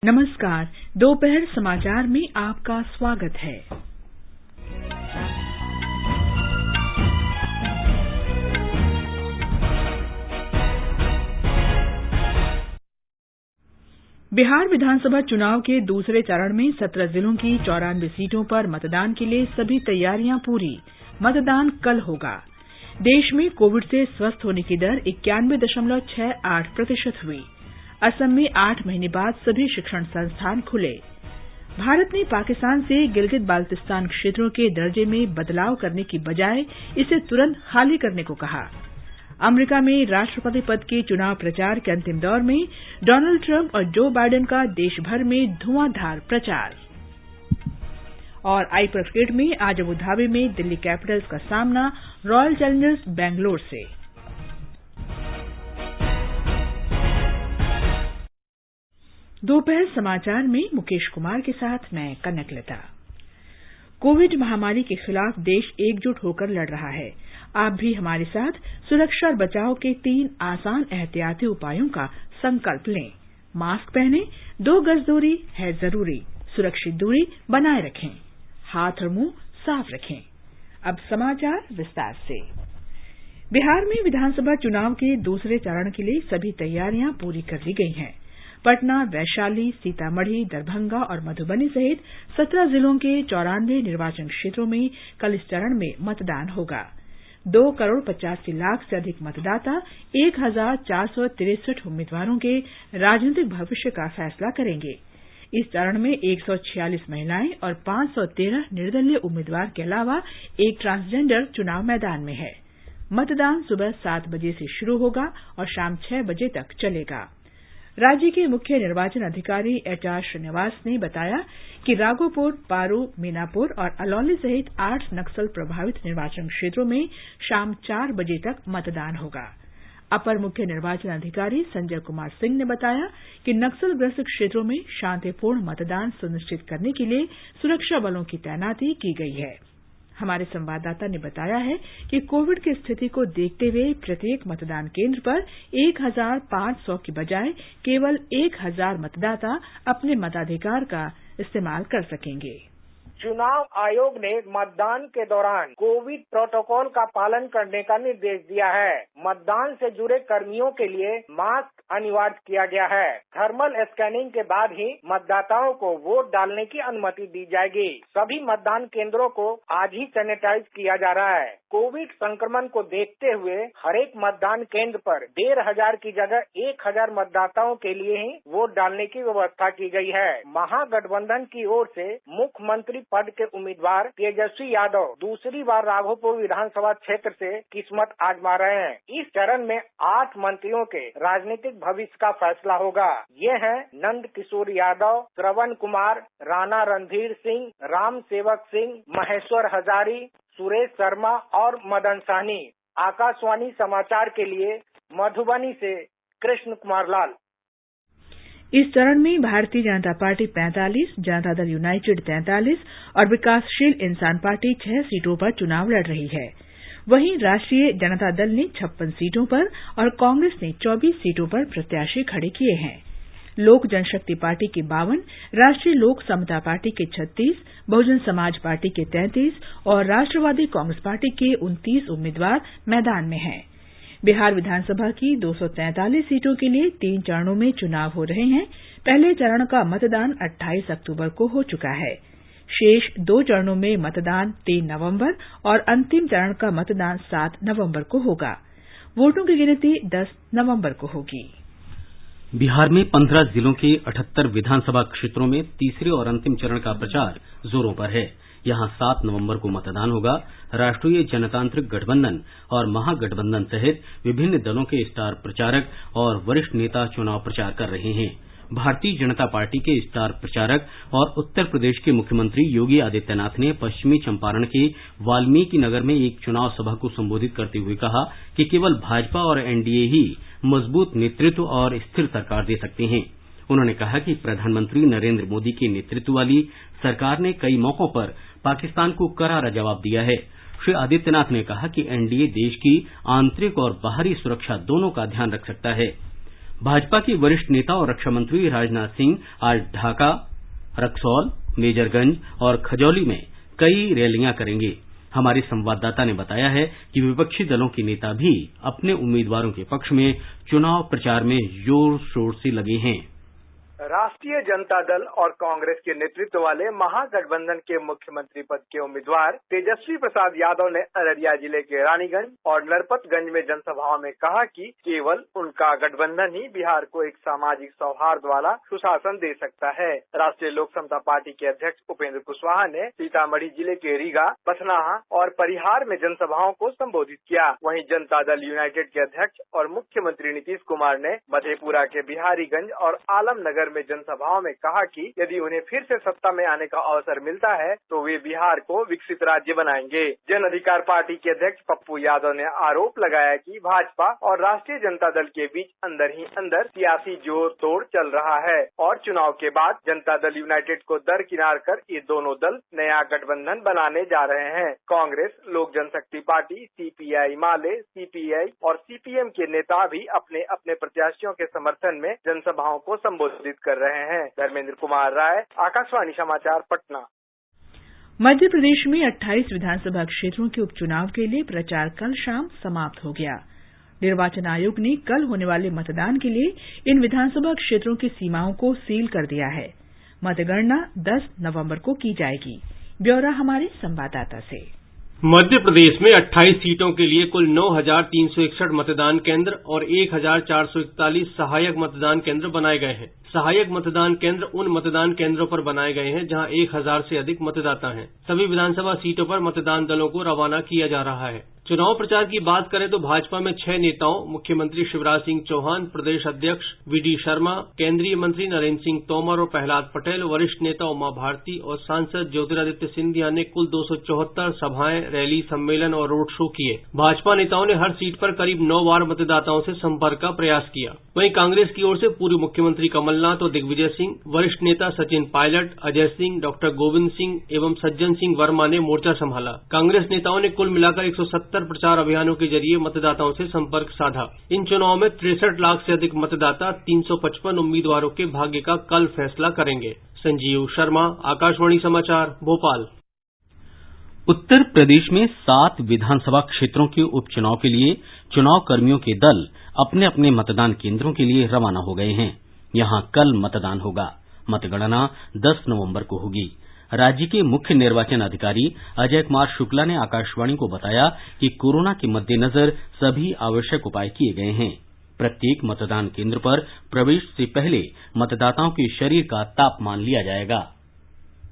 नमस्कार। दोपहर समाचार में आपका स्वागत है। बिहार विधानसभा चुनाव के दूसरे चरण में 17 जिलों की 94 सीटों पर मतदान के लिए सभी तैयारियां पूरी। मतदान कल होगा। देश में कोविड से स्वस्थ होने की दर 91.68% हुई। असम में 8 महीने बाद सभी शिक्षण संस्थान खुले। भारत ने पाकिस्तान से गिलगित बाल्टिस्तान क्षेत्रों के दर्जे में बदलाव करने की बजाय इसे तुरंत खाली करने को कहा। अमेरिका में राष्ट्रपति पद के चुनाव प्रचार के अंतिम दौर में डोनाल्ड ट्रंप और जो बाइडेन का देश भर में धुआंधार प्रचार। और आईपीएल क्रिकेट में आज अबू धाबी में दिल्ली कैपिटल्स का सामना रॉयल चैलेंजर्स बेंगलोर से। दोपहर समाचार में मुकेश कुमार के साथ मैं कनकलता। कोविड महामारी के खिलाफ देश एकजुट होकर लड़ रहा है। आप भी हमारे साथ सुरक्षा और बचाव के 3 आसान एहतियाती उपायों का संकल्प लें। मास्क पहनें, 2 गज दूरी है जरूरी, सुरक्षित दूरी बनाए रखें, हाथ और मुंह साफ रखें। अब समाचार विस्तार से। बिहार में विधानसभा चुनाव के दूसरे चरण के लिए सभी तैयारियां पूरी कर ली गई हैं। पटना, वैशाली, सीतामढ़ी, दरभंगा और मधुबनी सहित 17 जिलों के 94 निर्वाचन क्षेत्रों में कल इस चरण में मतदान होगा। 2,85,00,000 से अधिक मतदाता 1,463 उम्मीदवारों के राजनीतिक भविष्य का फैसला करेंगे। इस चरण में 146 महिलाएं और 513 निर्दलीय उम्मीदवार के अलावा एक ट्रांसजेंडर चुनाव मैदान में है। मतदान सुबह 7 बजे से शुरू होगा और शाम 6 बजे तक चलेगा। राज्य के मुख्य निर्वाचन अधिकारी एचआर श्रीनिवास ने बताया कि राघोपुर, पारू, मीनापुर और अलौली सहित 8 नक्सल प्रभावित निर्वाचन क्षेत्रों में शाम 4 बजे तक मतदान होगा। अपर मुख्य निर्वाचन अधिकारी संजय कुमार सिंह ने बताया कि नक्सलग्रस्त क्षेत्रों में शांतिपूर्ण मतदान सुनिश्चित करने के लिए सुरक्षा बलों की तैनाती की गई है। हमारे संवाददाता ने बताया है कि कोविड की स्थिति को देखते हुए प्रत्येक मतदान केंद्र पर 1,500 की बजाय केवल 1,000 मतदाता अपने मताधिकार का इस्तेमाल कर सकेंगे। चुनाव आयोग ने मतदान के दौरान कोविड प्रोटोकॉल का पालन करने का निर्देश दिया है। मतदान से जुड़े कर्मियों के लिए मास्क अनिवार्य किया गया है। थर्मल स्कैनिंग के बाद ही मतदाताओं को वोट डालने की अनुमति दी जाएगी। सभी मतदान केंद्रों को आज ही सैनिटाइज किया जा रहा है। कोविड संक्रमण को देखते हुए हरेक मतदान केंद्र पर 1,500 की जगह 1,000 मतदाताओं के लिए ही वोट डालने की व्यवस्था की गई है। महागठबंधन की ओर से मुख्यमंत्री पद के उम्मीदवार तेजस्वी यादव दूसरी बार राघोपुर विधानसभा क्षेत्र से किस्मत आजमा रहे हैं। इस चरण में 8 मंत्रियों के राजनीतिक भविष्य का फैसला होगा। ये हैं नंद किशोर यादव, श्रवण कुमार, राणा रणधीर सिंह, राम सेवक सिंह, महेश्वर हजारी, सुरेश शर्मा और मदन सहनी। आकाशवाणी समाचार के लिए मधुबनी से कृष्ण कुमार लाल। इस चरण में भारतीय जनता पार्टी 45, जनता दल यूनाइटेड 43 और विकासशील इंसान पार्टी 6 सीटों पर चुनाव लड़ रही है। वहीं राष्ट्रीय जनता दल ने 56 सीटों पर और कांग्रेस ने 24 सीटों पर प्रत्याशी खड़े किए हैं। लोक जनशक्ति पार्टी के 52, राष्ट्रीय लोक समता पार्टी के 36, बहुजन समाज पार्टी के 33 और राष्ट्रवादी कांग्रेस पार्टी के 29 उम्मीदवार मैदान में हैं। बिहार विधानसभा की 243 सीटों के लिए 3 चरणों में चुनाव हो रहे हैं। पहले चरण का मतदान 28 अक्टूबर को हो चुका है। शेष 2 चरणों में मतदान 3 नवंबर और अंतिम चरण का मतदान 7 नवंबर को होगा। वोटों की गिनती 10 नवंबर को होगी। बिहार में 15 जिलों के 78 विधानसभा क्षेत्रों में तीसरे और अंतिम चरण का प्रचार जोरों पर है। यहां 7 नवंबर को मतदान होगा। राष्ट्रीय जनतांत्रिक गठबंधन और महागठबंधन सहित विभिन्न दलों के स्टार प्रचारक और वरिष्ठ नेता चुनाव प्रचार कर रहे हैं। भारतीय जनता पार्टी के स्टार प्रचारक और उत्तर प्रदेश के मुख्यमंत्री योगी आदित्यनाथ ने पश्चिमी चंपारण के वाल्मीकि नगर में एक चुनाव सभा को संबोधित करते हुए कहा कि केवल भाजपा और एनडीए ही मजबूत नेतृत्व और स्थिर सरकार दे सकते हैं। उन्होंने कहा कि प्रधानमंत्री नरेंद्र मोदी के नेतृत्व वाली सरकार ने कई मौकों पर पाकिस्तान को करारा जवाब दिया है। श्री आदित्यनाथ ने कहा कि एनडीए देश की आंतरिक और बाहरी सुरक्षा दोनों का ध्यान रख सकता है। भाजपा के वरिष्ठ नेता और रक्षा मंत्री राजनाथ सिंह आज ढाका, रक्सौल, मेजरगंज और खजौली में कई रैलियां करेंगे। हमारे संवाददाता ने बताया है कि विपक्षी दलों के नेता भी अपने उम्मीदवारों के पक्ष में चुनाव प्रचार में जोर शोर से लगे हैं। राष्ट्रीय जनता दल और कांग्रेस के नेतृत्व वाले महागठबंधन के मुख्यमंत्री पद के उम्मीदवार तेजस्वी प्रसाद यादव ने अररिया जिले के रानीगंज और नरपतगंज में जनसभाओं में कहा कि केवल उनका गठबंधन ही बिहार को एक सामाजिक सौहार्द वाला सुशासन दे सकता है। राष्ट्रीय लोक समता पार्टी के अध्यक्ष उपेंद्र कुशवाहा ने सीतामढ़ी जिले के रीगा, पथनाहा और परिहार में जनसभाओं को संबोधित किया। वहीं जनता दल यूनाइटेड के अध्यक्ष और मुख्यमंत्री नीतीश कुमार ने मधेपुरा के बिहारीगंज और आलमनगर में जनसभाओं में कहा कि यदि उन्हें फिर से सत्ता में आने का अवसर मिलता है तो वे बिहार को विकसित राज्य बनाएंगे। जन अधिकार पार्टी के अध्यक्ष पप्पू यादव ने आरोप लगाया कि भाजपा और राष्ट्रीय जनता दल के बीच अंदर ही अंदर सियासी जोड़ तोड़ चल रहा है और चुनाव के बाद जनता दल यूनाइटेड को दरकिनार कर ये दोनों दल नया गठबंधन बनाने जा रहे हैं। कांग्रेस, लोक जनशक्ति पार्टी, सीपीआई माले, सीपीआई और सीपीएम के नेता भी अपने अपने प्रत्याशियों के समर्थन में जनसभाओं को संबोधित कर रहे हैं। धर्मेंद्र कुमार राय, आकाशवाणी समाचार, पटना। मध्य प्रदेश में 28 विधानसभा क्षेत्रों के उपचुनाव के लिए प्रचार कल शाम समाप्त हो गया। निर्वाचन आयोग ने कल होने वाले मतदान के लिए इन विधानसभा क्षेत्रों की सीमाओं को सील कर दिया है। मतगणना 10 नवंबर को की जाएगी। ब्यौरा हमारे संवाददाता से। मध्य प्रदेश में 28 सीटों के लिए कुल 9,361 मतदान केंद्र और 1,441 सहायक मतदान केंद्र बनाए गए हैं। सहायक मतदान केंद्र उन मतदान केंद्रों पर बनाए गए हैं जहां 1,000 से अधिक मतदाता हैं। सभी विधानसभा सीटों पर मतदान दलों को रवाना किया जा रहा है। चुनाव प्रचार की बात करें तो भाजपा में 6 नेताओं मुख्यमंत्री शिवराज सिंह चौहान, प्रदेश अध्यक्ष वीडी शर्मा, केंद्रीय मंत्री नरेंद्र सिंह तोमर और प्रहलाद पटेल, वरिष्ठ नेता उमा भारती और सांसद ज्योतिरादित्य सिंधिया ने कुल 274 सभाएं, रैली, सम्मेलन और रोड शो किए। भाजपा नेताओं ने हर सीट पर करीब 9 बार मतदाताओं से संपर्क का प्रयास किया। वहीं कांग्रेस की ओर से पूर्व मुख्यमंत्री कमलनाथ और दिग्विजय सिंह, वरिष्ठ नेता सचिन पायलट, अजय सिंह, डॉक्टर गोविंद सिंह एवं सज्जन सिंह वर्मा ने मोर्चा संभाला। कांग्रेस नेताओं ने कुल मिलाकर 170 प्रचार अभियानों के जरिए मतदाताओं से संपर्क साधा। इन चुनाव में 63 लाख से अधिक मतदाता 355 उम्मीदवारों के भाग्य का कल फैसला करेंगे। संजीव शर्मा, आकाशवाणी समाचार, भोपाल। उत्तर प्रदेश में 7 विधानसभा क्षेत्रों के उपचुनाव के लिए चुनाव कर्मियों के दल अपने अपने मतदान केंद्रों के लिए रवाना हो गए हैं। यहां कल मतदान होगा। मतगणना 10 नवंबर को होगी। राज्य के मुख्य निर्वाचन अधिकारी अजय कुमार शुक्ला ने आकाशवाणी को बताया कि कोरोना के मद्देनजर सभी आवश्यक उपाय किए गए हैं। प्रत्येक मतदान केंद्र पर प्रवेश से पहले मतदाताओं के शरीर का तापमान लिया जाएगा।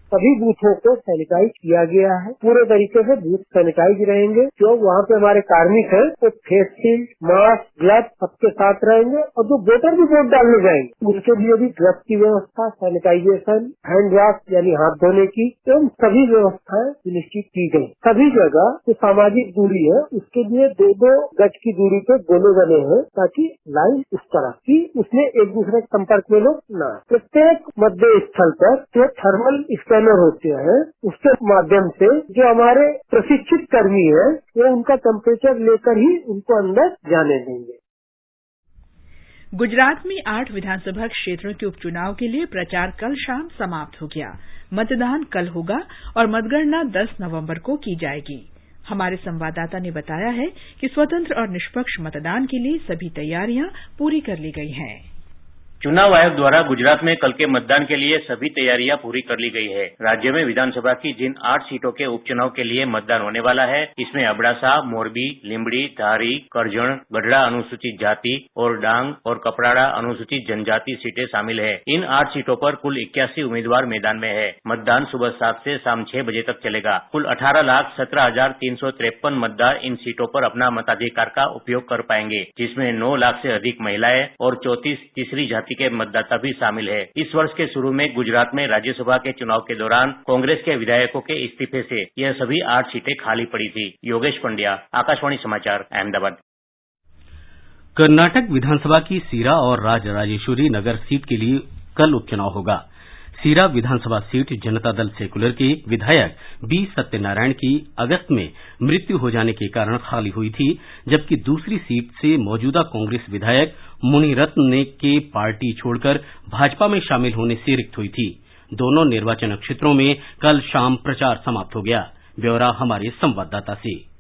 सभी बूथों को सैनिटाइज किया गया है। पूरे तरीके से बूथ सैनिटाइज रहेंगे। जो वहाँ पे हमारे कार्मिक हैं वो फेस शील्ड, मास्क, ग्लव्स सबके साथ रहेंगे और जो वोटर भी वोट डालने जाएंगे उनके लिए भी ग्लव्स की व्यवस्था, सैनिटाइजेशन, हैंड वॉश यानी हाथ धोने की एवं सभी व्यवस्थाएं सुनिश्चित की गई। सभी जगह जो सामाजिक दूरी है उसके लिए 2-2 गज की दूरी पे गोले बने हैं ताकि लाइन इस तरह की उसमें एक दूसरे के संपर्क में लोग न। प्रत्येक मतदेय स्थल पर जो थर्मल स्कैनर होते हैं उसके माध्यम से जो हमारे प्रशिक्षित कर्मी हैं वो उनका टेम्परेचर लेकर ही उनको अंदर जाने देंगे। गुजरात में 8 विधानसभा क्षेत्रों के उपचुनाव के लिए प्रचार कल शाम समाप्त हो गया। मतदान कल होगा और मतगणना 10 नवंबर को की जाएगी। हमारे संवाददाता ने बताया है कि स्वतंत्र और निष्पक्ष मतदान के लिए सभी तैयारियां पूरी कर ली गई हैं। चुनाव आयोग द्वारा गुजरात में कल के मतदान के लिए सभी तैयारियां पूरी कर ली गई है। राज्य में विधानसभा की जिन 8 सीटों के उपचुनाव के लिए मतदान होने वाला है इसमें अबडासा, मोरबी, लिंबड़ी, धारी, करजण, गढ़ड़ा अनुसूचित जाति और डांग और कपराड़ा अनुसूचित जनजाति सीटें शामिल है। इन 8 सीटों पर कुल 81 उम्मीदवार मैदान में है। मतदान सुबह 7 से शाम 6 बजे तक चलेगा। कुल 18,17,353 मतदार इन सीटों पर अपना मताधिकार का उपयोग कर पाएंगे, जिसमें 9 लाख से अधिक महिलाएं और 34 तीसरी जाति के मतदाता भी शामिल है। इस वर्ष के शुरू में गुजरात में राज्यसभा के चुनाव के दौरान कांग्रेस के विधायकों के इस्तीफे से यह सभी 8 सीटें खाली पड़ी थी। योगेश पंड्या, आकाशवाणी समाचार, अहमदाबाद। कर्नाटक विधानसभा की सीरा और राजराजेश्वरी नगर सीट के लिए कल उपचुनाव होगा। सीरा विधानसभा सीट जनता दल सेकुलर के विधायक बी सत्यनारायण की अगस्त में मृत्यु हो जाने के कारण खाली हुई थी, जबकि दूसरी सीट से मौजूदा कांग्रेस विधायक मुनिरत्न ने के पार्टी छोड़कर भाजपा में शामिल होने से रिक्त हुई थी। दोनों निर्वाचन क्षेत्रों में कल शाम प्रचार समाप्त हो गया। ब्यौरा हमारे संवाददाता से।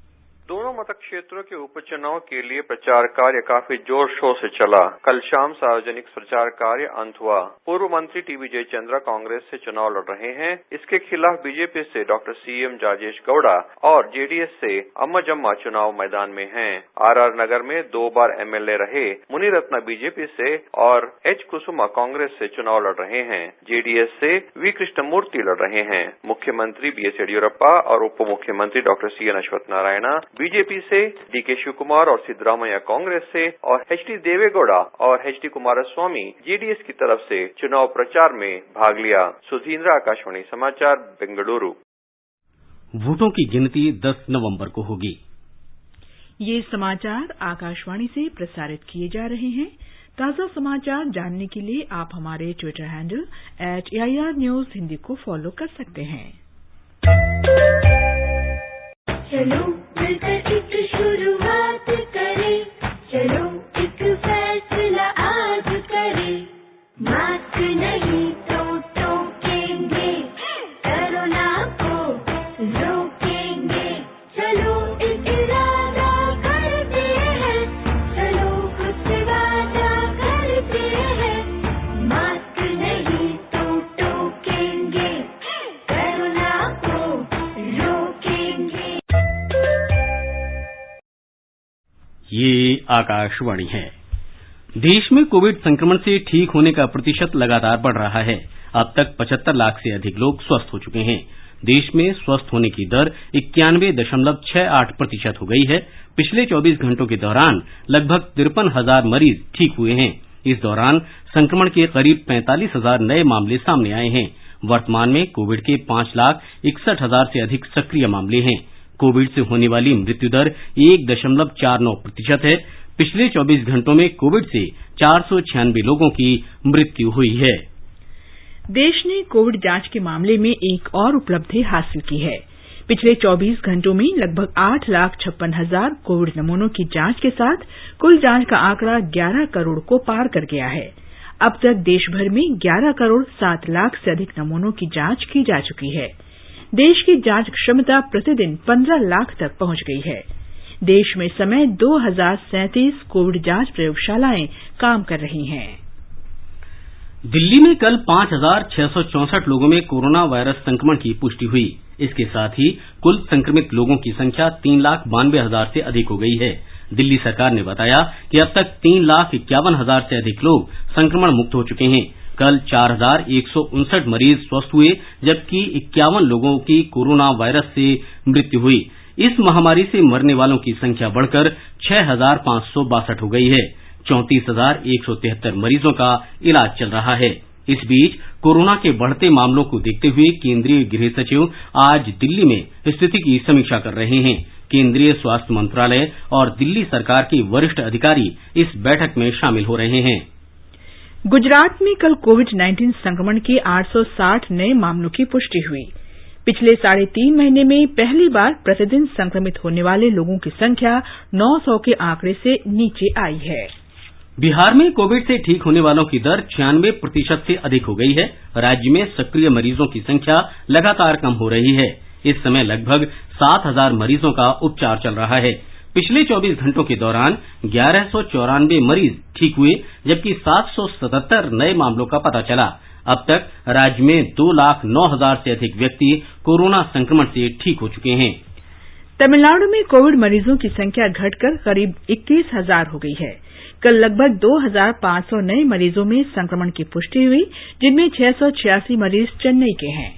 दोनों मतदान क्षेत्रों के उपचुनाव के लिए प्रचार कार्य काफी जोर शोर से चला। कल शाम सार्वजनिक प्रचार कार्य अंत हुआ। पूर्व मंत्री टीबी जयचंद्रा कांग्रेस से चुनाव लड़ रहे हैं। इसके खिलाफ बीजेपी से डॉक्टर सीएम राजेश गौड़ा और जेडीएस से अम्माजम्मा चुनाव मैदान में हैं। आरआर नगर में 2 बार एमएलए रहे मुनिरत्न बीजेपी से और एच कुसुमा कांग्रेस से चुनाव लड़ रहे हैं। जेडीएस से वी कृष्णमूर्ति लड़ रहे हैं। मुख्यमंत्री बीएस येडियुरप्पा और उप मुख्यमंत्री डॉक्टर सीएन अश्वत्थ नारायण बीजेपी से, डीके शिवकुमार और सिद्धरामैया कांग्रेस से और एचडी देवेगौड़ा और एचडी कुमारस्वामी जेडीएस की तरफ से चुनाव प्रचार में भाग लिया। सुधींद्र, आकाशवाणी समाचार, बेंगलुरु। वोटों की गिनती 10 नवंबर को होगी। ये समाचार आकाशवाणी से प्रसारित किए जा रहे हैं। ताजा समाचार जानने के लिए आप हमारे Twitter handle @AIR News Hindi को फॉलो कर सकते हैं। चलो मिलकर एक शुरुआत करें, चलो एक फैसला आज करें, मास्क नहीं तो टोकेंगे, कोरोना को रोकेंगे, चलो एक इरादा करते हैं, चलो कुछ वादा करते हैं, मास्क नहीं तो टोकेंगे, कोरोना को रोकेंगे। ये आकाशवाणी है। देश में कोविड संक्रमण से ठीक होने का प्रतिशत लगातार बढ़ रहा है। अब तक 75 लाख से अधिक लोग स्वस्थ हो चुके हैं। देश में स्वस्थ होने की दर 91.68% हो गई है। पिछले 24 घंटों के दौरान लगभग 53,000 मरीज ठीक हुए हैं। इस दौरान संक्रमण के करीब 45,000 नए मामले सामने आए हैं। वर्तमान में कोविड के 5,61,000 से अधिक सक्रिय मामले हैं। कोविड से होने वाली मृत्यु दर 1.49% है। पिछले 24 घंटों में कोविड से 496 लोगों की मृत्यु हुई है। देश ने कोविड जांच के मामले में एक और उपलब्धि हासिल की है। पिछले 24 घंटों में लगभग 8,56,000 कोविड नमूनों की जांच के साथ कुल जांच का आंकड़ा 11 करोड़ को पार कर गया है। अब तक देश भर में 11 करोड़ 7 लाख से अधिक नमूनों की जांच की जा चुकी है। देश की जांच क्षमता प्रतिदिन 15 लाख तक पहुंच गई है। देश में इस समय 2037 कोविड जांच प्रयोगशालाएं काम कर रही हैं। दिल्ली में कल 5,664 लोगों में कोरोना वायरस संक्रमण की पुष्टि हुई। इसके साथ ही कुल संक्रमित लोगों की संख्या 3,92,000 से अधिक हो गई है। दिल्ली सरकार ने बताया कि अब तक 3,51,000 से अधिक लोग संक्रमण मुक्त हो चुके हैं। कल 4,159 मरीज स्वस्थ हुए, जबकि 51 लोगों की कोरोना वायरस से मृत्यु हुई। इस महामारी से मरने वालों की संख्या बढ़कर 6,562 हो गई है। 34,173 मरीजों का इलाज चल रहा है। इस बीच कोरोना के बढ़ते मामलों को देखते हुए केंद्रीय गृह सचिव आज दिल्ली में स्थिति की समीक्षा कर रहे हैं। केंद्रीय स्वास्थ्य मंत्रालय और दिल्ली सरकार के वरिष्ठ अधिकारी इस बैठक में शामिल हो रहे हैं। गुजरात में कल कोविड-19 संक्रमण के 860 नए मामलों की पुष्टि हुई। पिछले 3.5 महीने में पहली बार प्रतिदिन संक्रमित होने वाले लोगों की संख्या 900 के आंकड़े से नीचे आई है। बिहार में कोविड से ठीक होने वालों की दर 96% से अधिक हो गई है। राज्य में सक्रिय मरीजों की संख्या लगातार कम हो रही है। इस समय लगभग 7,000 मरीजों का उपचार चल रहा है। पिछले 24 घंटों के दौरान 1194 मरीज ठीक हुए, जबकि 777 नए मामलों का पता चला। अब तक राज्य में 2,09,000 से अधिक व्यक्ति कोरोना संक्रमण से ठीक हो चुके हैं। तमिलनाडु में कोविड मरीजों की संख्या घटकर करीब 21,000 हो गई है। कल लगभग 2,500 नए मरीजों में संक्रमण की पुष्टि हुई, जिनमें 686 मरीज चेन्नई के हैं।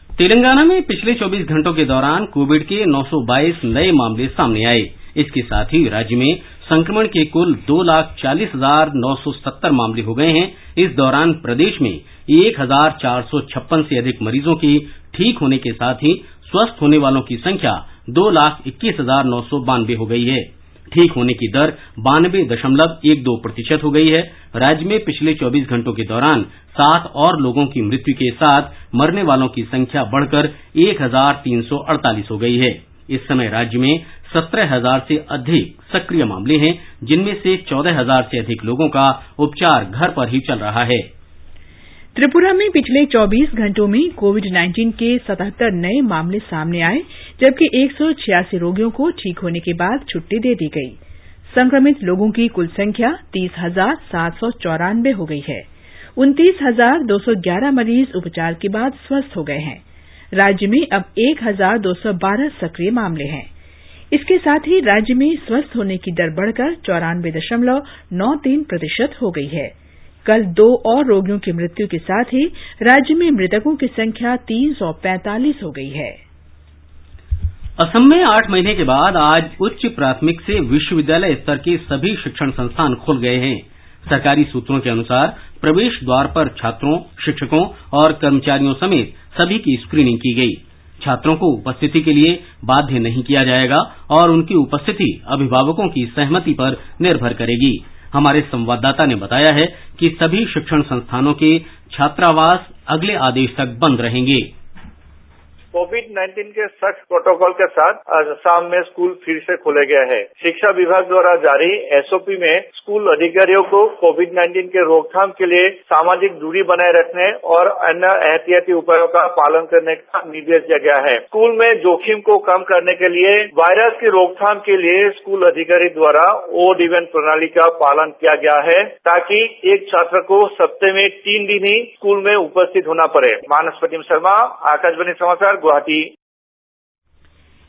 तेलंगाना में पिछले 24 घंटों के दौरान कोविड के 922 नए मामले सामने आए। इसके साथ ही राज्य में संक्रमण के कुल 2,40,970 मामले हो गए हैं। इस दौरान प्रदेश में 1,456 से अधिक मरीजों की ठीक होने के साथ ही स्वस्थ होने वालों की संख्या 2,21,992 हो गई है। ठीक होने की दर 92.12% हो गई है। राज्य में पिछले 24 घंटों के दौरान 7 और लोगों की मृत्यु के साथ मरने वालों की संख्या बढ़कर 1,348 हो गई है। इस समय राज्य में 17,000 से अधिक सक्रिय मामले हैं, जिनमें से 14,000 से अधिक लोगों का उपचार घर पर ही चल रहा है। त्रिपुरा में पिछले 24 घंटों में कोविड-19 के 77 नए मामले सामने आए, जबकि 186 रोगियों को ठीक होने के बाद छुट्टी दे दी गई। संक्रमित लोगों की कुल संख्या 30,794 हो गई है। 29,211 मरीज उपचार के बाद स्वस्थ हो गए हैं। राज्य में अब 1,212 सक्रिय मामले हैं। इसके साथ ही राज्य में स्वस्थ होने की दर बढ़कर 94.93% हो गई है। कल 2 और रोगियों की मृत्यु के साथ ही राज्य में मृतकों की संख्या 345 हो गई है। असम में 8 महीने के बाद आज उच्च प्राथमिक से विश्वविद्यालय स्तर के सभी शिक्षण संस्थान खुल गए हैं। सरकारी सूत्रों के अनुसार प्रवेश द्वार पर छात्रों, शिक्षकों और कर्मचारियों समेत सभी की स्क्रीनिंग की गई। छात्रों को उपस्थिति के लिए बाध्य नहीं किया जाएगा और उनकी उपस्थिति अभिभावकों की सहमति पर निर्भर करेगी। हमारे संवाददाता ने बताया है कि सभी शिक्षण संस्थानों के छात्रावास अगले आदेश तक बंद रहेंगे। कोविड-19 के सख्त प्रोटोकॉल के साथ असम में स्कूल फिर से खोले गए हैं। शिक्षा विभाग द्वारा जारी एसओपी में स्कूल अधिकारियों को कोविड-19 के रोकथाम के लिए सामाजिक दूरी बनाए रखने और अन्य एहतियाती उपायों का पालन करने का निर्देश दिया गया है। स्कूल में जोखिम को कम करने के लिए वायरस की रोकथाम के लिए स्कूल अधिकारी द्वारा ओड इवेंट प्रणाली का पालन किया गया है, ताकि एक छात्र को सप्ताह में 3 दिन ही स्कूल में उपस्थित होना पड़े। मानस प्रतिम शर्मा, आकाशवाणी समाचार, गुवाहाटी।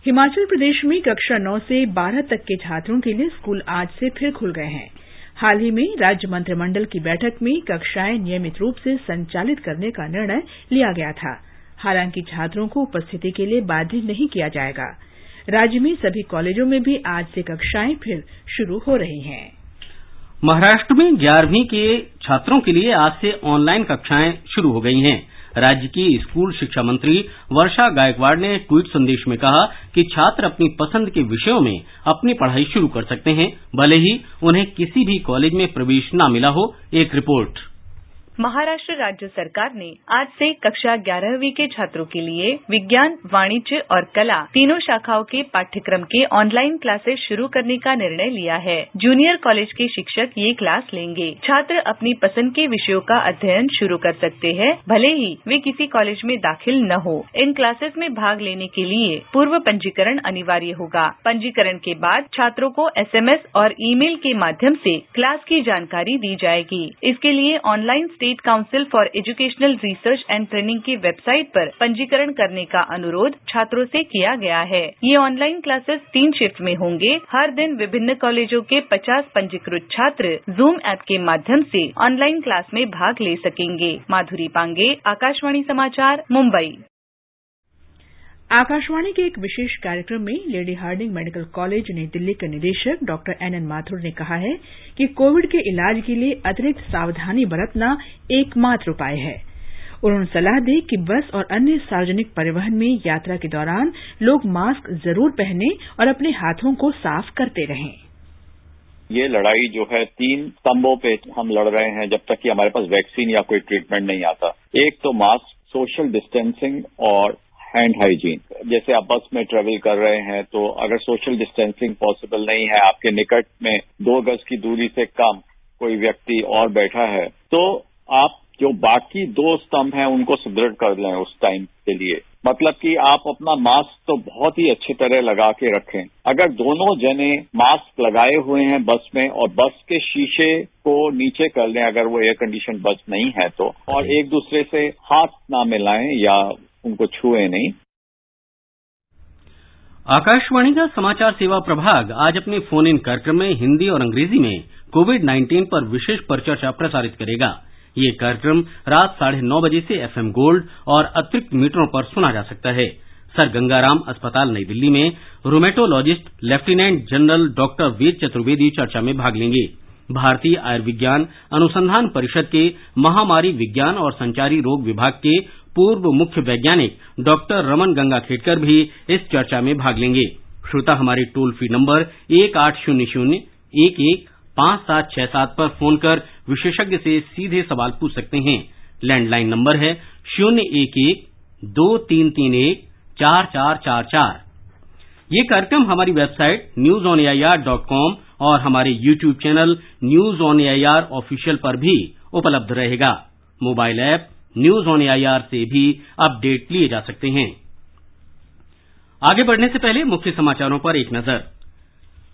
हिमाचल प्रदेश में कक्षा 9 से 12 तक के छात्रों के लिए स्कूल आज से फिर खुल गए हैं। हाल ही में राज्य मंत्रिमंडल की बैठक में कक्षाएं नियमित रूप से संचालित करने का निर्णय लिया गया था। हालांकि छात्रों को उपस्थिति के लिए बाध्य नहीं किया जाएगा। राज्य में सभी कॉलेजों में भी आज से कक्षाएं फिर शुरू हो रही हैं। महाराष्ट्र में 11वीं के छात्रों के लिए आज से ऑनलाइन कक्षाएं शुरू हो गई हैं। राज्य की स्कूल शिक्षा मंत्री वर्षा गायकवाड़ ने ट्वीट संदेश में कहा कि छात्र अपनी पसंद के विषयों में अपनी पढ़ाई शुरू कर सकते हैं, भले ही उन्हें किसी भी कॉलेज में प्रवेश न मिला हो। एक रिपोर्ट। महाराष्ट्र राज्य सरकार ने आज से कक्षा 11वीं के छात्रों के लिए विज्ञान, वाणिज्य और कला तीनों शाखाओं के पाठ्यक्रम के ऑनलाइन क्लासेस शुरू करने का निर्णय लिया है। जूनियर कॉलेज के शिक्षक ये क्लास लेंगे। छात्र अपनी पसंद के विषयों का अध्ययन शुरू कर सकते हैं, भले ही वे किसी कॉलेज में दाखिल न हो। इन क्लासेस में भाग लेने के लिए पूर्व पंजीकरण अनिवार्य होगा। पंजीकरण के बाद छात्रों को SMS और ईमेल के माध्यम से क्लास की जानकारी दी जाएगी। इसके लिए online state council for educational research and training की वेबसाइट पर पंजीकरण करने का अनुरोध छात्रों से किया गया है। ये ऑनलाइन क्लासेस 3 शिफ्ट में होंगे। हर दिन विभिन्न कॉलेजों के 50 पंजीकृत छात्र जूम ऐप के माध्यम से ऑनलाइन क्लास में भाग ले सकेंगे। माधुरी पांगे, आकाशवाणी समाचार, मुंबई। आकाशवाणी के एक विशेष कार्यक्रम में लेडी हार्डिंग मेडिकल कॉलेज नई दिल्ली के निदेशक डॉक्टर NN माथुर ने कहा है कि कोविड के इलाज के लिए अतिरिक्त सावधानी बरतना एकमात्र उपाय है। उन्होंने सलाह दी कि बस और अन्य सार्वजनिक परिवहन में यात्रा के दौरान लोग मास्क जरूर पहनें और अपने हाथों को साफ करते रहें। ये लड़ाई जो है 3 स्तंभों पे हम लड़ रहे हैं जब तक कि हमारे पास वैक्सीन या कोई ट्रीटमेंट नहीं आता। एक तो मास्क, सोशल डिस्टेंसिंग और हैंड हाइजीन। जैसे आप बस में ट्रेवल कर रहे हैं तो अगर सोशल डिस्टेंसिंग पॉसिबल नहीं है, आपके निकट में 2 गज की दूरी से कम कोई व्यक्ति और बैठा है, तो आप जो बाकी 2 स्तंभ हैं उनको सुदृढ़ कर लें उस टाइम के लिए। मतलब कि आप अपना मास्क तो बहुत ही अच्छी तरह लगा के रखें। अगर दोनों जने मास्क लगाए हुए हैं बस में और बस के शीशे को नीचे कर लें अगर वो एयर कंडीशन बस नहीं है तो, और एक दूसरे से हाथ ना मिलाएं या उनको छुए नहीं। आकाशवाणी का समाचार सेवा प्रभाग आज अपने फोन इन कार्यक्रम में हिंदी और अंग्रेजी में कोविड-19 पर विशेष परिचर्चा प्रसारित करेगा। ये कार्यक्रम रात 9:30 बजे से FM गोल्ड और अतिरिक्त मीटरों पर सुना जा सकता है। सर गंगाराम अस्पताल नई दिल्ली में rheumatologist lieutenant general doctor Ved Chaturvedi चर्चा में भाग लेंगे। भारतीय आयुर्विज्ञान अनुसंधान परिषद के महामारी विज्ञान और संचारी रोग विभाग के पूर्व मुख्य वैज्ञानिक डॉक्टर रमन गंगाखेडकर भी इस चर्चा में भाग लेंगे। श्रोता हमारे टोल फ्री नंबर 1800-11-5767 पर फोन कर विशेषज्ञ से सीधे सवाल पूछ सकते हैं। लैंडलाइन नंबर है 011-2331-4444। ये कार्यक्रम हमारी वेबसाइट newsonair.com और हमारे YouTube channel news on AIR official पर भी उपलब्ध रहेगा। Mobile app news on AIR से भी अपडेट लिए जा सकते हैं। आगे बढ़ने से पहले मुख्य समाचारों पर एक नजर।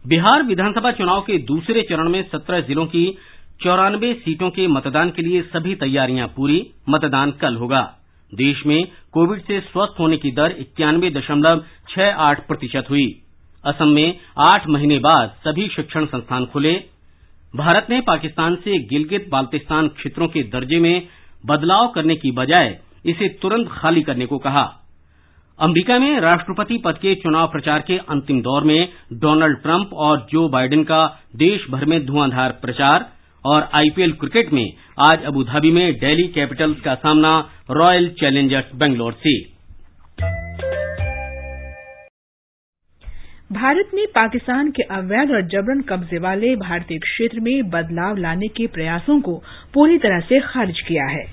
बिहार विधानसभा चुनाव के दूसरे चरण में 17 जिलों की 94 सीटों के मतदान के लिए सभी तैयारियां पूरी। मतदान कल होगा। देश में कोविड से स्वस्थ होने की दर 91.68% हुई। असम में 8 महीने बाद सभी शिक्षण संस्थान खुले। भारत ने पाकिस्तान से गिलगित बाल्तिस्तान क्षेत्रों के दर्जे में बदलाव करने की बजाय इसे तुरंत खाली करने को कहा। अमेरिका में राष्ट्रपति पद के चुनाव प्रचार के अंतिम दौर में डोनाल्ड ट्रंप और जो बाइडेन का देश भर में धुआंधार प्रचार। और आईपीएल क्रिकेट में आज अबुधाबी में दिल्ली कैपिटल्स का सामना रॉयल चैलेंजर्स बेंगलोर से। भारत ने पाकिस्तान के अवैध और जबरन कब्जे वाले भारतीय क्षेत्र में बदलाव लाने के प्रयासों को पूरी तरह से खारिज किया है।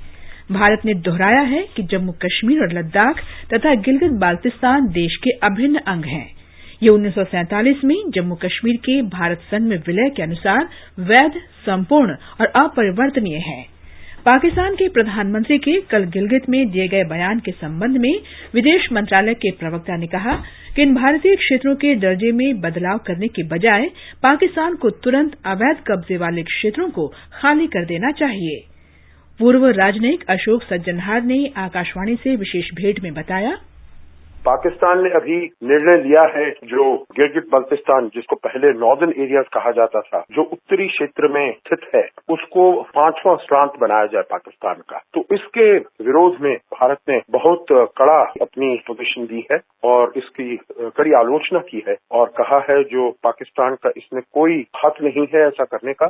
भारत ने दोहराया है कि जम्मू कश्मीर और लद्दाख तथा गिलगित बाल्तिस्तान देश के अभिन्न अंग हैं। ये 1947 में जम्मू कश्मीर के भारत संघ में विलय के अनुसार वैध, संपूर्ण और अपरिवर्तनीय है। पाकिस्तान के प्रधानमंत्री के कल गिलगित में दिए गए बयान के संबंध में विदेश मंत्रालय के प्रवक्ता ने कहा कि इन भारतीय क्षेत्रों के दर्जे में बदलाव करने के बजाय पाकिस्तान को तुरंत अवैध कब्जे वाले क्षेत्रों को खाली कर देना चाहिए। पूर्व राजनयिक अशोक सज्जनहार ने आकाशवाणी से विशेष भेंट में बताया, पाकिस्तान ने अभी निर्णय लिया है जो गिलगित बाल्तिस्तान, जिसको पहले नॉर्दर्न एरियाज कहा जाता था, जो उत्तरी क्षेत्र में स्थित है, उसको 5वां प्रांत बनाया जाए पाकिस्तान का। तो इसके विरोध में भारत ने बहुत कड़ा अपनी पोजीशन दी है और इसकी कड़ी आलोचना की है और कहा है जो पाकिस्तान का इसमें कोई हक नहीं है ऐसा करने का।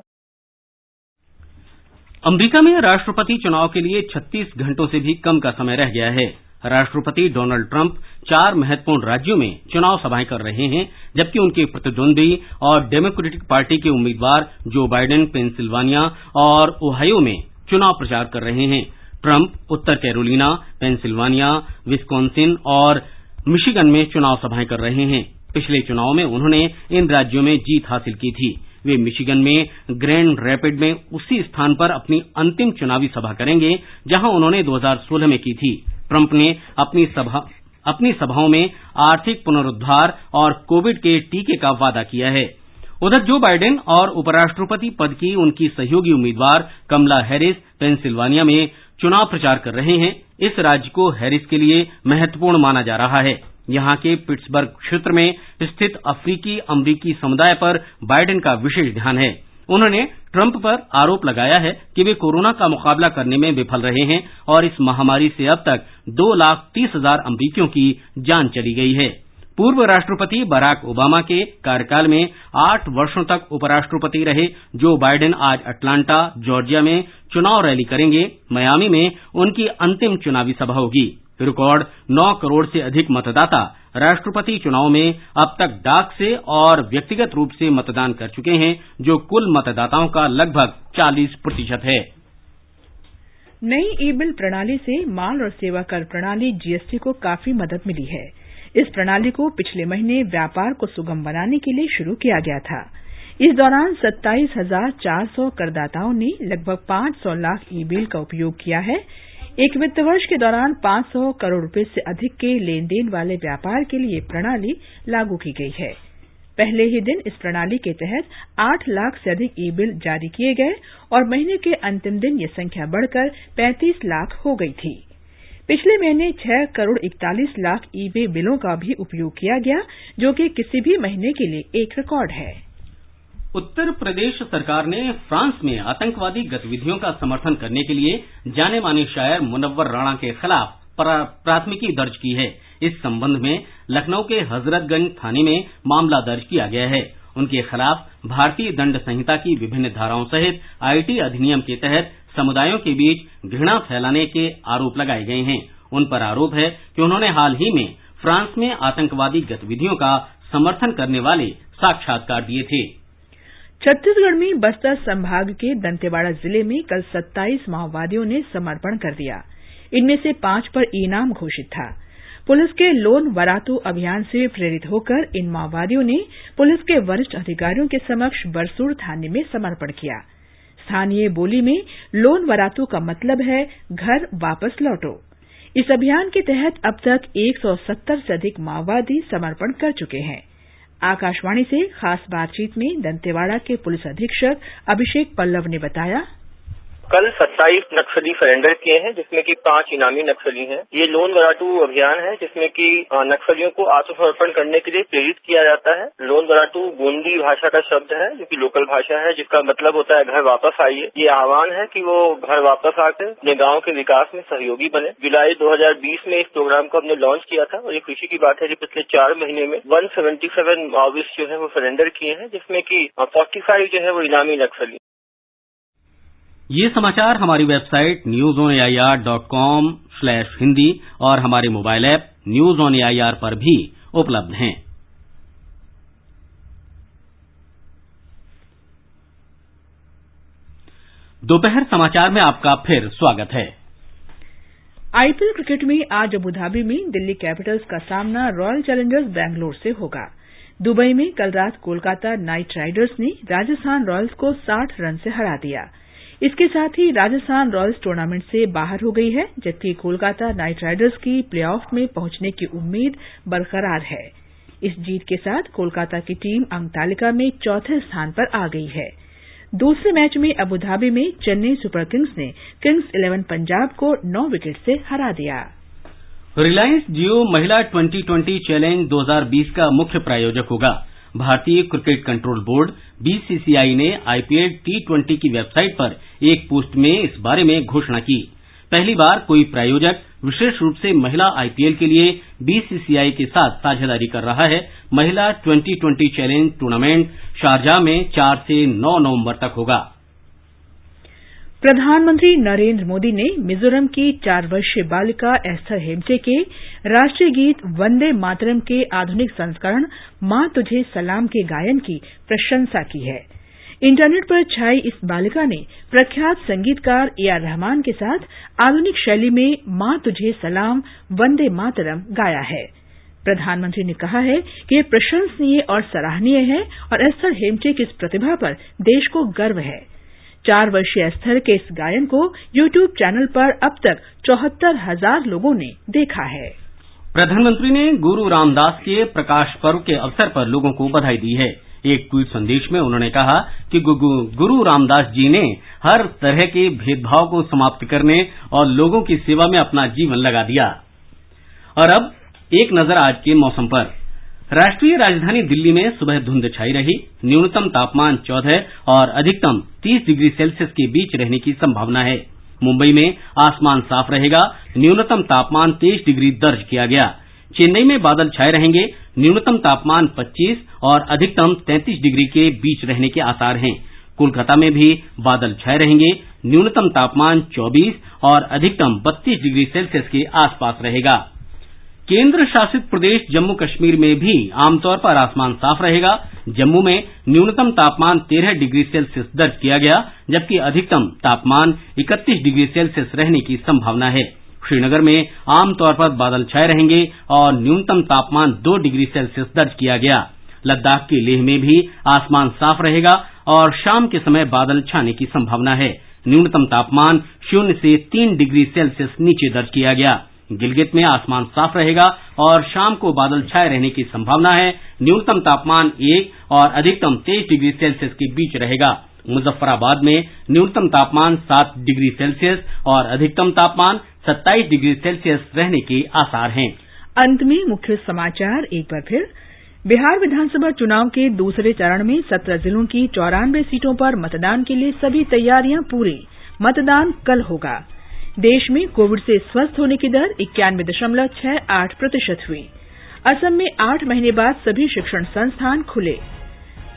अमेरिका में राष्ट्रपति चुनाव के लिए 36 घंटों से भी कम का समय रह गया है। राष्ट्रपति डोनाल्ड ट्रंप 4 महत्वपूर्ण राज्यों में चुनाव सभाएं कर रहे हैं, जबकि उनके प्रतिद्वंदी और डेमोक्रेटिक पार्टी के उम्मीदवार जो बाइडेन पेंसिल्वानिया और ओहायो में चुनाव प्रचार कर रहे हैं। ट्रंप उत्तर कैरोलिना, पेंसिल्वानिया, विस्कॉन्सिन और मिशिगन में चुनाव सभाएं कर रहे हैं। पिछले चुनाव में उन्होंने इन राज्यों में जीत हासिल की थी। वे मिशिगन में ग्रैंड रैपिड में उसी स्थान पर अपनी अंतिम चुनावी सभा करेंगे जहां उन्होंने 2016 में की थी। ट्रंप ने अपनी सभाओं में आर्थिक पुनरुद्धार और कोविड के टीके का वादा किया है। उधर जो बाइडेन और उपराष्ट्रपति पद की उनकी सहयोगी उम्मीदवार कमला हैरिस पेंसिल्वानिया में चुनाव प्रचार कर रहे हैं। इस राज्य को हैरिस के लिए महत्वपूर्ण माना जा रहा है। यहां के पिट्सबर्ग क्षेत्र में स्थित अफ्रीकी अमरीकी समुदाय पर बाइडेन का विशेष ध्यान है। उन्होंने ट्रंप पर आरोप लगाया है कि वे कोरोना का मुकाबला करने में विफल रहे हैं और इस महामारी से अब तक 2,30,000 अमरीकियों की जान चली गई है। पूर्व राष्ट्रपति बराक ओबामा के कार्यकाल में 8 वर्षों तक उपराष्ट्रपति रहे जो बाइडेन आज अटलांटा, जॉर्जिया में चुनाव रैली करेंगे। मियामी में उनकी अंतिम चुनावी सभा होगी। रिकॉर्ड 9 करोड़ से अधिक मतदाता राष्ट्रपति चुनाव में अब तक डाक से और व्यक्तिगत रूप से मतदान कर चुके हैं, जो कुल मतदाताओं का लगभग 40% है। नई ई बिल प्रणाली से माल और सेवा कर प्रणाली जीएसटी को काफी मदद मिली है। इस प्रणाली को पिछले महीने व्यापार को सुगम बनाने के लिए शुरू किया गया था। इस दौरान 27,400 करदाताओं ने लगभग 500 लाख ई बिल का उपयोग किया है। एक वित्त वर्ष के दौरान 500 करोड़ रुपए से अधिक के लेन देन वाले व्यापार के लिए प्रणाली लागू की गई है। पहले ही दिन इस प्रणाली के तहत 8 लाख से अधिक ई बिल जारी किए गए और महीने के अंतिम दिन ये संख्या बढ़कर 35 लाख हो गई थी। पिछले महीने 6 करोड़ 41 लाख ई वे बिलों का भी उपयोग किया गया, जो कि किसी भी महीने के लिए एक रिकॉर्ड है। उत्तर प्रदेश सरकार ने फ्रांस में आतंकवादी गतिविधियों का समर्थन करने के लिए जाने माने शायर मुनव्वर राणा के खिलाफ प्राथमिकी दर्ज की है। इस संबंध में लखनऊ के हजरतगंज थाने में मामला दर्ज किया गया है। उनके खिलाफ भारतीय दंड संहिता की विभिन्न धाराओं सहित आईटी अधिनियम के तहत समुदायों के बीच घृणा फैलाने के आरोप लगाए गए हैं। उन पर आरोप है कि उन्होंने हाल ही में फ्रांस में आतंकवादी गतिविधियों का समर्थन करने वाले साक्षात्कार दिए थे। छत्तीसगढ़ में बस्तर संभाग के दंतेवाड़ा जिले में कल 27 माओवादियों ने समर्पण कर दिया। इनमें से 5 पर इनाम घोषित था। पुलिस के लोन वरातू अभियान से प्रेरित होकर इन माओवादियों ने पुलिस के वरिष्ठ अधिकारियों के समक्ष बरसूर थाने में समर्पण किया। स्थानीय बोली में लोन वरातू का मतलब है घर वापस लौटो। इस अभियान के तहत अब तक 170 से अधिक माओवादी समर्पण कर चुके हैं। आकाशवाणी से खास बातचीत में दंतेवाड़ा के पुलिस अधीक्षक अभिषेक पल्लव ने बताया, कल 27 नक्सली सरेंडर किए हैं, जिसमें कि 5 इनामी नक्सली हैं। ये लोन वराटू अभियान है जिसमें कि नक्सलियों को आत्मसमर्पण करने के लिए प्रेरित किया जाता है। लोन वराटू गोंडी भाषा का शब्द है जो कि लोकल भाषा है, जिसका मतलब होता है घर वापस आइए। ये आह्वान है कि वो घर वापस आकर अपने गांव के विकास में सहयोगी बने। जुलाई 2020 में इस प्रोग्राम को हमने लॉन्च किया था और ये खुशी की बात है कि पिछले 4 महीने में 177 माओविस्ट जो है वो सरेंडर किए हैं, जिसमें कि 45 जो है वो इनामी नक्सली। ये समाचार हमारी वेबसाइट newsonair.com/hindi और हमारे mobile app news on AIR पर भी उपलब्ध हैं। दोपहर समाचार में आपका फिर स्वागत है। आईपीएल क्रिकेट में आज अबुधाबी में दिल्ली कैपिटल्स का सामना रॉयल चैलेंजर्स बैंगलोर से होगा। दुबई में कल रात कोलकाता नाइट राइडर्स ने राजस्थान रॉयल्स को 60 रन से हरा दिया। इसके साथ ही राजस्थान रॉयल्स टूर्नामेंट से बाहर हो गई है, जबकि कोलकाता नाइट राइडर्स की प्लेऑफ में पहुंचने की उम्मीद बरकरार है। इस जीत के साथ कोलकाता की टीम अंक तालिका में चौथे स्थान पर आ गई है। दूसरे मैच में अबुधाबी में चेन्नई सुपर किंग्स ने किंग्स 11 पंजाब को 9 विकेट से हरा दिया। रिलायंस जियो महिला 2020 चैलेंज 2020 का मुख्य प्रायोजक होगा। भारतीय क्रिकेट कंट्रोल बोर्ड बीसीसीआई ने आईपीएल T20 की वेबसाइट पर एक पोस्ट में इस बारे में घोषणा की। पहली बार कोई प्रायोजक विशेष रूप से महिला आईपीएल के लिए बीसीसीआई के साथ साझेदारी कर रहा है। महिला 2020 चैलेंज टूर्नामेंट शारजाह में 4 से 9 नवंबर तक होगा। प्रधानमंत्री नरेंद्र मोदी ने मिजोरम की 4 वर्षीय बालिका एस्थर हेमचे के राष्ट्रीय गीत वंदे मातरम के आधुनिक संस्करण मां तुझे सलाम के गायन की प्रशंसा की है। इंटरनेट पर छाई इस बालिका ने प्रख्यात संगीतकार AR रहमान के साथ आधुनिक शैली में मां तुझे सलाम वंदे मातरम गाया है। प्रधानमंत्री ने कहा है कि यह प्रशंसनीय और सराहनीय है और एस्थर हेमचे की इस प्रतिभा पर देश को गर्व है। 4 वर्षीय एस्थर के इस गायन को यूट्यूब चैनल पर अब तक 74,000 लोगों ने देखा है। प्रधानमंत्री ने गुरु रामदास के प्रकाश पर्व के अवसर पर लोगों को बधाई दी है। एक ट्वीट संदेश में उन्होंने कहा कि गुरु रामदास जी ने हर तरह के भेदभाव को समाप्त करने और लोगों की सेवा में अपना जीवन लगा दिया। और अब एक नजर आज के मौसम पर। राष्ट्रीय राजधानी दिल्ली में सुबह धुंध छाई रही। न्यूनतम तापमान 14 और अधिकतम 30 डिग्री सेल्सियस के बीच रहने की संभावना है। मुंबई में आसमान साफ रहेगा। न्यूनतम तापमान 23 डिग्री दर्ज किया गया। चेन्नई में बादल छाए रहेंगे। न्यूनतम तापमान 25 और अधिकतम 33 डिग्री के बीच रहने के आसार हैं। कोलकाता में भी बादल छाए रहेंगे। न्यूनतम तापमान 24 और अधिकतम 32 डिग्री सेल्सियस के आसपास रहेगा। केंद्र शासित प्रदेश जम्मू कश्मीर में भी आमतौर पर आसमान साफ रहेगा। जम्मू में न्यूनतम तापमान 13 डिग्री सेल्सियस दर्ज किया गया, जबकि अधिकतम तापमान 31 डिग्री सेल्सियस रहने की संभावना है। श्रीनगर में आमतौर पर बादल छाए रहेंगे और न्यूनतम तापमान 2 डिग्री सेल्सियस दर्ज किया गया। लद्दाख के लेह में भी आसमान साफ रहेगा और शाम के समय बादल छाने की संभावना है। न्यूनतम तापमान 0 से 3 डिग्री सेल्सियस नीचे दर्ज किया गया। गिलगित में आसमान साफ रहेगा और शाम को बादल छाए रहने की संभावना है। न्यूनतम तापमान 1 और अधिकतम 23 डिग्री सेल्सियस के बीच रहेगा। मुजफ्फराबाद में न्यूनतम तापमान 7 डिग्री सेल्सियस और अधिकतम तापमान 27 डिग्री सेल्सियस रहने के आसार हैं। अंत में मुख्य समाचार एक बार फिर। बिहार विधानसभा चुनाव के दूसरे चरण में 17 जिलों की 94 सीटों पर मतदान के लिए सभी तैयारियां पूरी। मतदान कल होगा। देश में कोविड से स्वस्थ होने की दर 91.68% हुई। असम में 8 महीने बाद सभी शिक्षण संस्थान खुले।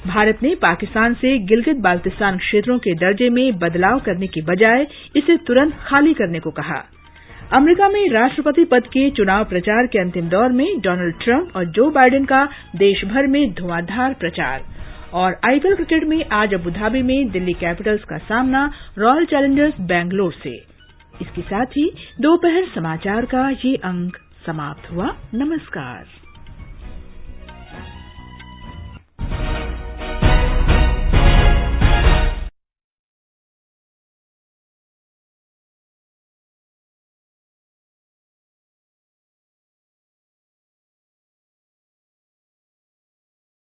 भारत ने पाकिस्तान से गिलगित बाल्तिस्तान क्षेत्रों के दर्जे में बदलाव करने की बजाय इसे तुरंत खाली करने को कहा। अमेरिका में राष्ट्रपति पद के चुनाव प्रचार के अंतिम दौर में डोनाल्ड ट्रंप और जो बाइडेन का देश भर में धुआंधार प्रचार। और आईपीएल क्रिकेट में आज अबुधाबी में दिल्ली कैपिटल्स का सामना रॉयल चैलेंजर्स बैंगलोर से। इसके साथ ही दोपहर समाचार का ये अंक समाप्त हुआ। नमस्कार।